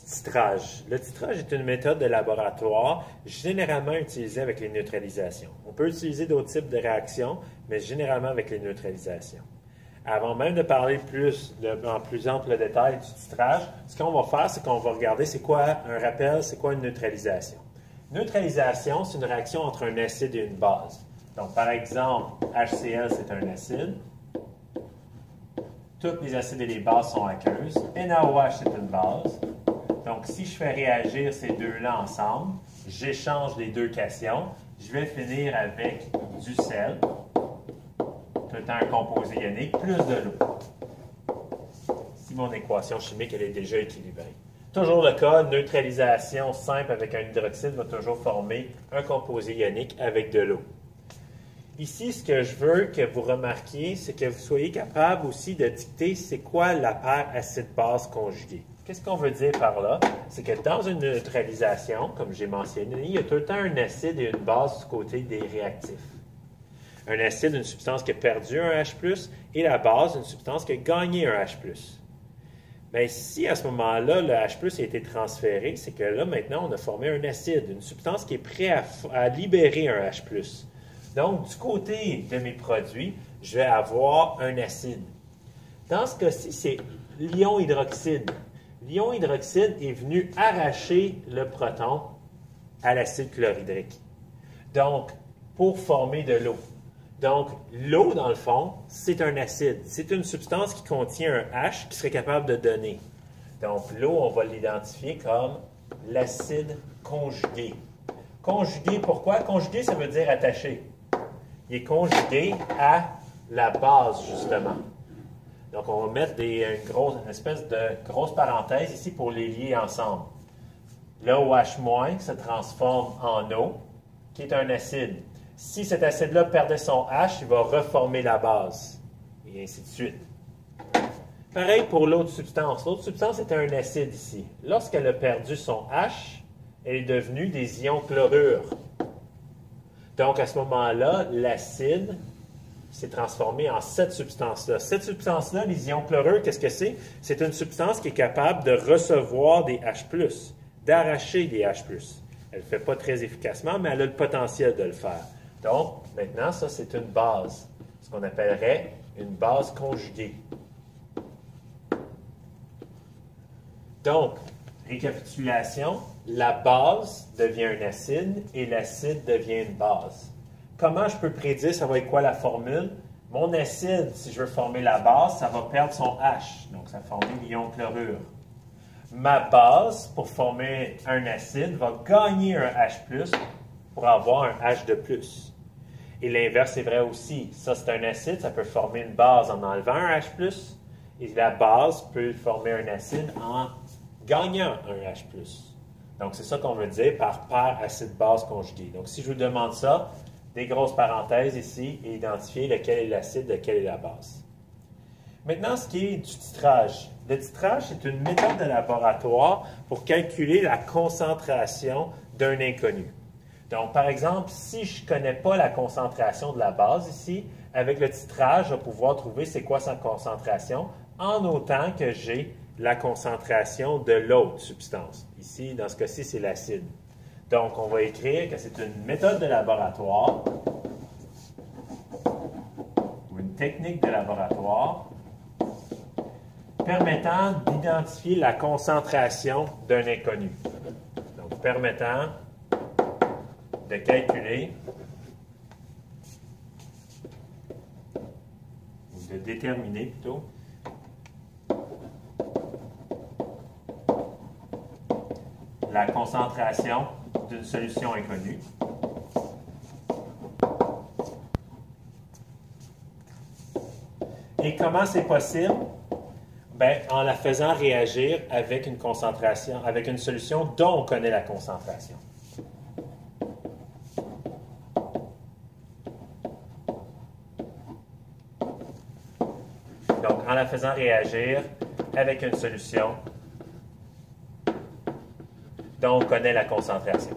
titrage. Le titrage est une méthode de laboratoire généralement utilisée avec les neutralisations. On peut utiliser d'autres types de réactions, mais généralement avec les neutralisations. Avant même de parler en plus ample détail du titrage, ce qu'on va faire, c'est qu'on va regarder c'est quoi un rappel, c'est quoi une neutralisation. Neutralisation, c'est une réaction entre un acide et une base. Donc, par exemple, HCl, c'est un acide. Tous les acides et les bases sont aqueuses. NaOH, c'est une base. Donc, si je fais réagir ces deux-là ensemble, j'échange les deux cations, je vais finir avec du sel, tout le temps un composé ionique, plus de l'eau. Si mon équation chimique elle est déjà équilibrée. Toujours le cas, neutralisation simple avec un hydroxyde va toujours former un composé ionique avec de l'eau. Ici, ce que je veux que vous remarquiez, c'est que vous soyez capable aussi de dicter c'est quoi la paire acide-base conjuguée. Qu'est-ce qu'on veut dire par là? C'est que dans une neutralisation, comme j'ai mentionné, il y a tout le temps un acide et une base du côté des réactifs. Un acide, une substance qui a perdu un H+, et la base, une substance qui a gagné un H+. Bien, si à ce moment-là, le H+, a été transféré, c'est que là, maintenant, on a formé un acide, une substance qui est prête à libérer un H+. Donc, du côté de mes produits, je vais avoir un acide. Dans ce cas-ci, c'est l'ion hydroxyde. L'ion hydroxyde est venu arracher le proton à l'acide chlorhydrique. Donc, pour former de l'eau. Donc, l'eau, dans le fond, c'est un acide. C'est une substance qui contient un H qui serait capable de donner. Donc, l'eau, on va l'identifier comme l'acide conjugué. Conjugué, pourquoi? Conjugué, ça veut dire attaché. Il est conjugué à la base, justement. Donc, on va mettre une espèce de grosse parenthèse ici pour les lier ensemble. L'OH- se transforme en eau, qui est un acide. Si cet acide-là perdait son H, il va reformer la base, et ainsi de suite. Pareil pour l'autre substance. L'autre substance est un acide ici. Lorsqu'elle a perdu son H, elle est devenue des ions chlorure. Donc, à ce moment-là, l'acide s'est transformé en cette substance-là. Cette substance-là, les ions chlorure, qu'est-ce que c'est? C'est une substance qui est capable de recevoir des H+, d'arracher des H+. Elle ne le fait pas très efficacement, mais elle a le potentiel de le faire. Donc, maintenant, ça, c'est une base, ce qu'on appellerait une base conjuguée. Donc, récapitulation, la base devient un acide et l'acide devient une base. Comment je peux prédire ça va être quoi la formule? Mon acide, si je veux former la base, ça va perdre son H, donc ça va former l'ion chlorure. Ma base, pour former un acide, va gagner un H+, pour avoir un H de plus. Et l'inverse est vrai aussi. Ça, c'est un acide, ça peut former une base en enlevant un H+, et la base peut former un acide en gagnant un H+. Donc, c'est ça qu'on veut dire par paire acide-base conjuguée. Donc, si je vous demande ça, des grosses parenthèses ici, et identifier lequel est l'acide, lequel est la base. Maintenant, ce qui est du titrage. Le titrage, c'est une méthode de laboratoire pour calculer la concentration d'un inconnu. Donc, par exemple, si je ne connais pas la concentration de la base ici, avec le titrage, je vais pouvoir trouver c'est quoi sa concentration en autant que j'ai la concentration de l'autre substance. Ici, dans ce cas-ci, c'est l'acide. Donc, on va écrire que c'est une méthode de laboratoire ou une technique de laboratoire permettant d'identifier la concentration d'un inconnu. Donc, permettant de calculer ou de déterminer plutôt la concentration d'une solution inconnue. Et comment c'est possible? Bien, en la faisant réagir avec une concentration, avec une solution dont on connaît la concentration. Donc, en la faisant réagir avec une solution dont on connaît la concentration.